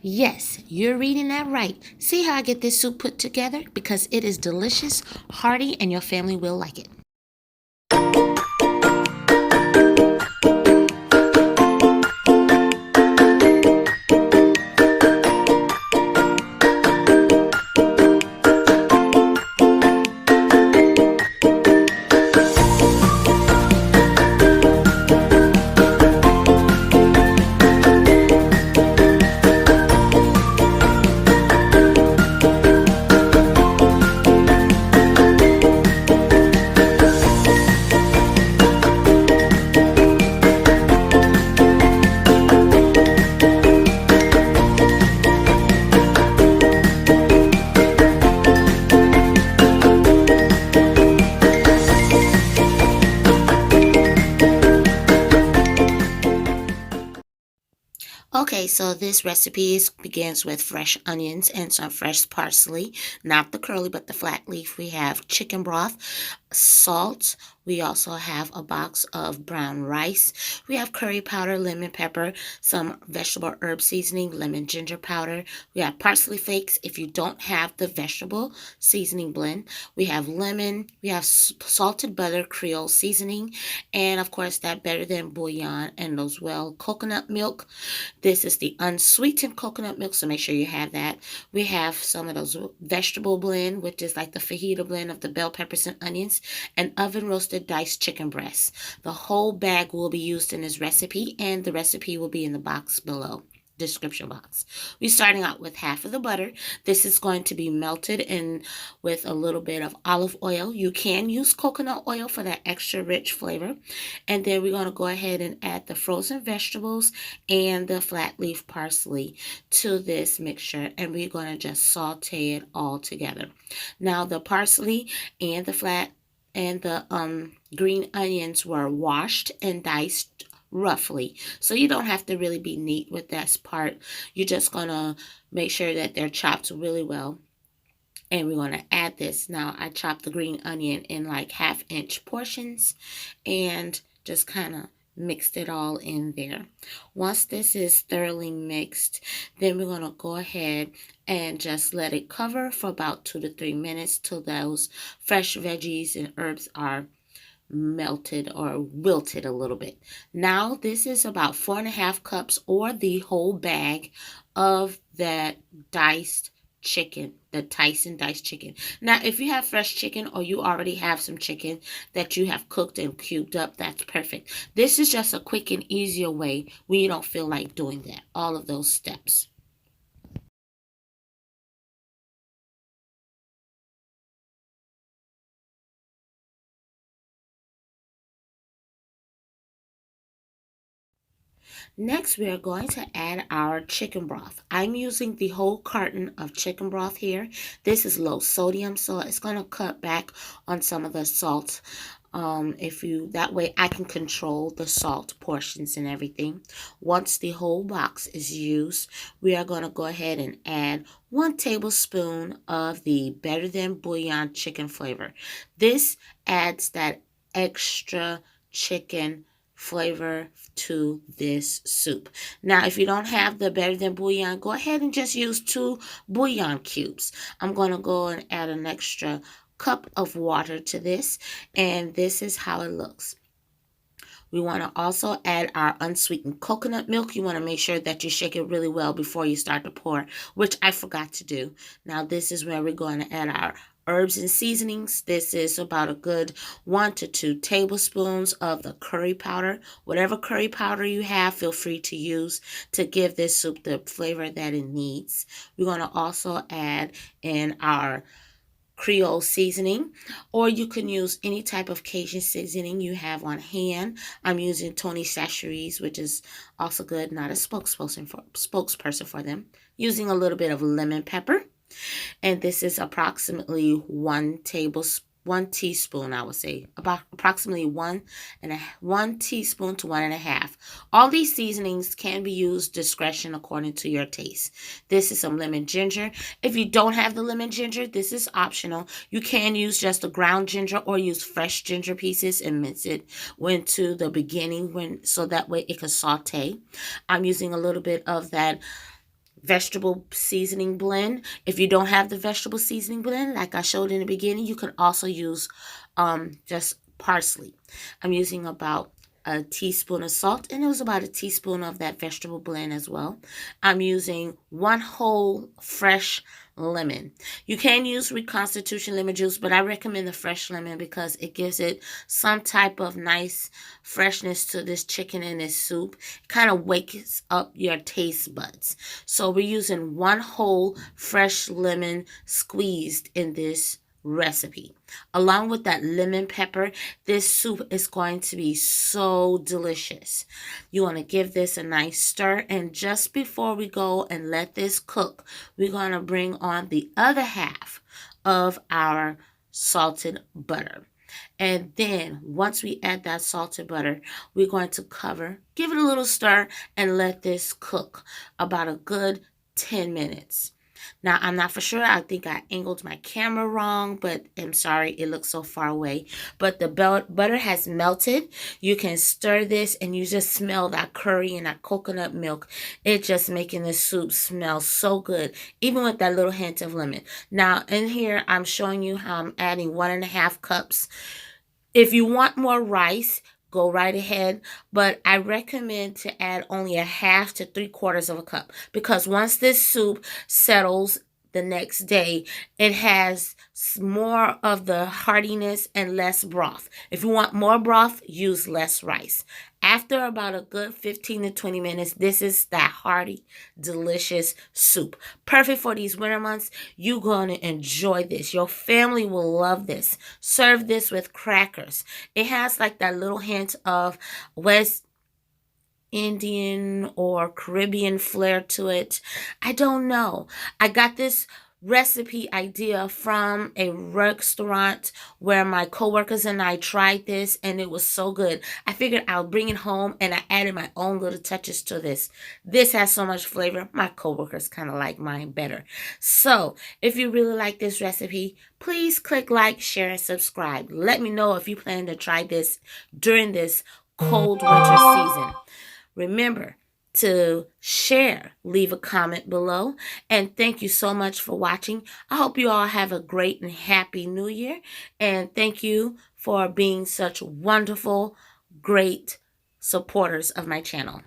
Yes, you're reading that right. See how I get this soup put together? Because it is delicious, hearty, and your family will like it. Okay, so this begins with fresh onions and some fresh parsley, not the curly but the flat leaf. We have chicken broth, salt. We also have a box of brown rice. We have curry powder, lemon pepper, some vegetable herb seasoning, lemon ginger powder. We have parsley flakes if you don't have the vegetable seasoning blend. We have lemon. We have salted butter, Creole seasoning, and of course that better than bouillon and those coconut milk. This is the unsweetened coconut milk, so make sure you have that. We have some of those vegetable blend, which is like the fajita blend of the bell peppers and onions, and oven roasted diced chicken breasts. The whole bag will be used in this recipe, and the recipe will be in the box below. Description box. We're starting out with half of the butter. This is going to be melted in with a little bit of olive oil. You can use coconut oil for that extra rich flavor. And then we're going to go ahead and add the frozen vegetables and the flat leaf parsley to this mixture, and we're going to just saute it all together. Now the parsley and the green onions were washed and diced roughly, so you don't have to really be neat with that part. You're just gonna make sure that they're chopped really well, and we're gonna add this. Now I chopped the green onion in like 1/2 inch portions and just kind of mixed it all in there. Once this is thoroughly mixed, then we're gonna go ahead and just let it cover for about 2 to 3 minutes till those fresh veggies and herbs are melted or wilted a little bit. Now this is about 4.5 cups or the whole bag of that diced chicken, the Tyson diced chicken. Now if you have fresh chicken or you already have some chicken that you have cooked and cubed up, that's perfect. This is just a quick and easier way when you don't feel like doing that, all of those steps. Next, we are going to add our chicken broth. I'm using the whole carton of chicken broth here. This is low sodium, so it's going to cut back on some of the salt. That way I can control the salt portions and everything. Once the whole box is used, we are going to go ahead and add 1 tablespoon of the better than bouillon chicken flavor. This adds that extra chicken flavor to this soup. Now, if you don't have the better than bouillon, go ahead and just use 2 bouillon cubes. I'm going to go and add an extra cup of water to this, and this is how it looks. We want to also add our unsweetened coconut milk. You want to make sure that you shake it really well before you start to pour, which I forgot to do. Now this is where we're going to add our herbs and seasonings. This is about a good 1 to 2 tablespoons of the curry powder. Whatever curry powder you have, feel free to use to give this soup the flavor that it needs. We're going to also add in our Creole seasoning, or you can use any type of Cajun seasoning you have on hand. I'm using Tony Chachere's, which is also good, not a spokesperson for them. Using a little bit of lemon pepper, and this is approximately 1 teaspoon, I would say, about approximately 1 teaspoon to 1.5. All these seasonings can be used discretion according to your taste. This is some lemon ginger. If you don't have the lemon ginger, this is optional. You can use just the ground ginger or use fresh ginger pieces and mince it into the beginning so that way it can saute. I'm using a little bit of that vegetable seasoning blend. If you don't have the vegetable seasoning blend, like I showed in the beginning, you can also use just parsley. I'm using about a teaspoon of salt, and it was about a teaspoon of that vegetable blend as well. I'm using one whole fresh lemon. You can use reconstitution lemon juice, but I recommend the fresh lemon because it gives it some type of nice freshness to this chicken and this soup. Kind of wakes up your taste buds. So we're using one whole fresh lemon squeezed in this recipe. Along with that lemon pepper, this soup is going to be so delicious. You want to give this a nice stir, and just before we go and let this cook, we're going to bring on the other half of our salted butter. And then once we add that salted butter, we're going to cover, give it a little stir, and let this cook about a good 10 minutes. Now, I'm not for sure. I think I angled my camera wrong, but I'm sorry. It looks so far away. But the butter has melted. You can stir this, and you just smell that curry and that coconut milk. It's just making the soup smell so good, even with that little hint of lemon. Now, in here, I'm showing you how I'm adding 1.5 cups. If you want more rice, go right ahead, but I recommend to add only a half to 3/4 of a cup, because once this soup settles the next day, it has more of the heartiness and less broth. If you want more broth, use less rice. After about a good 15 to 20 minutes, this is that hearty, delicious soup. Perfect for these winter months. You're going to enjoy this. Your family will love this. Serve this with crackers. It has like that little hint of West Indian or Caribbean flair to it. I don't know. I got this recipe idea from a restaurant where my coworkers and I tried this, and it was so good. I figured I'll bring it home, and I added my own little touches to this. This has so much flavor. My coworkers kind of like mine better. So if you really like this recipe, please click like, share, and subscribe. Let me know if you plan to try this during this cold winter season. Remember to share, leave a comment below, and thank you so much for watching. I hope you all have a great and happy new year, and thank you for being such wonderful, great supporters of my channel.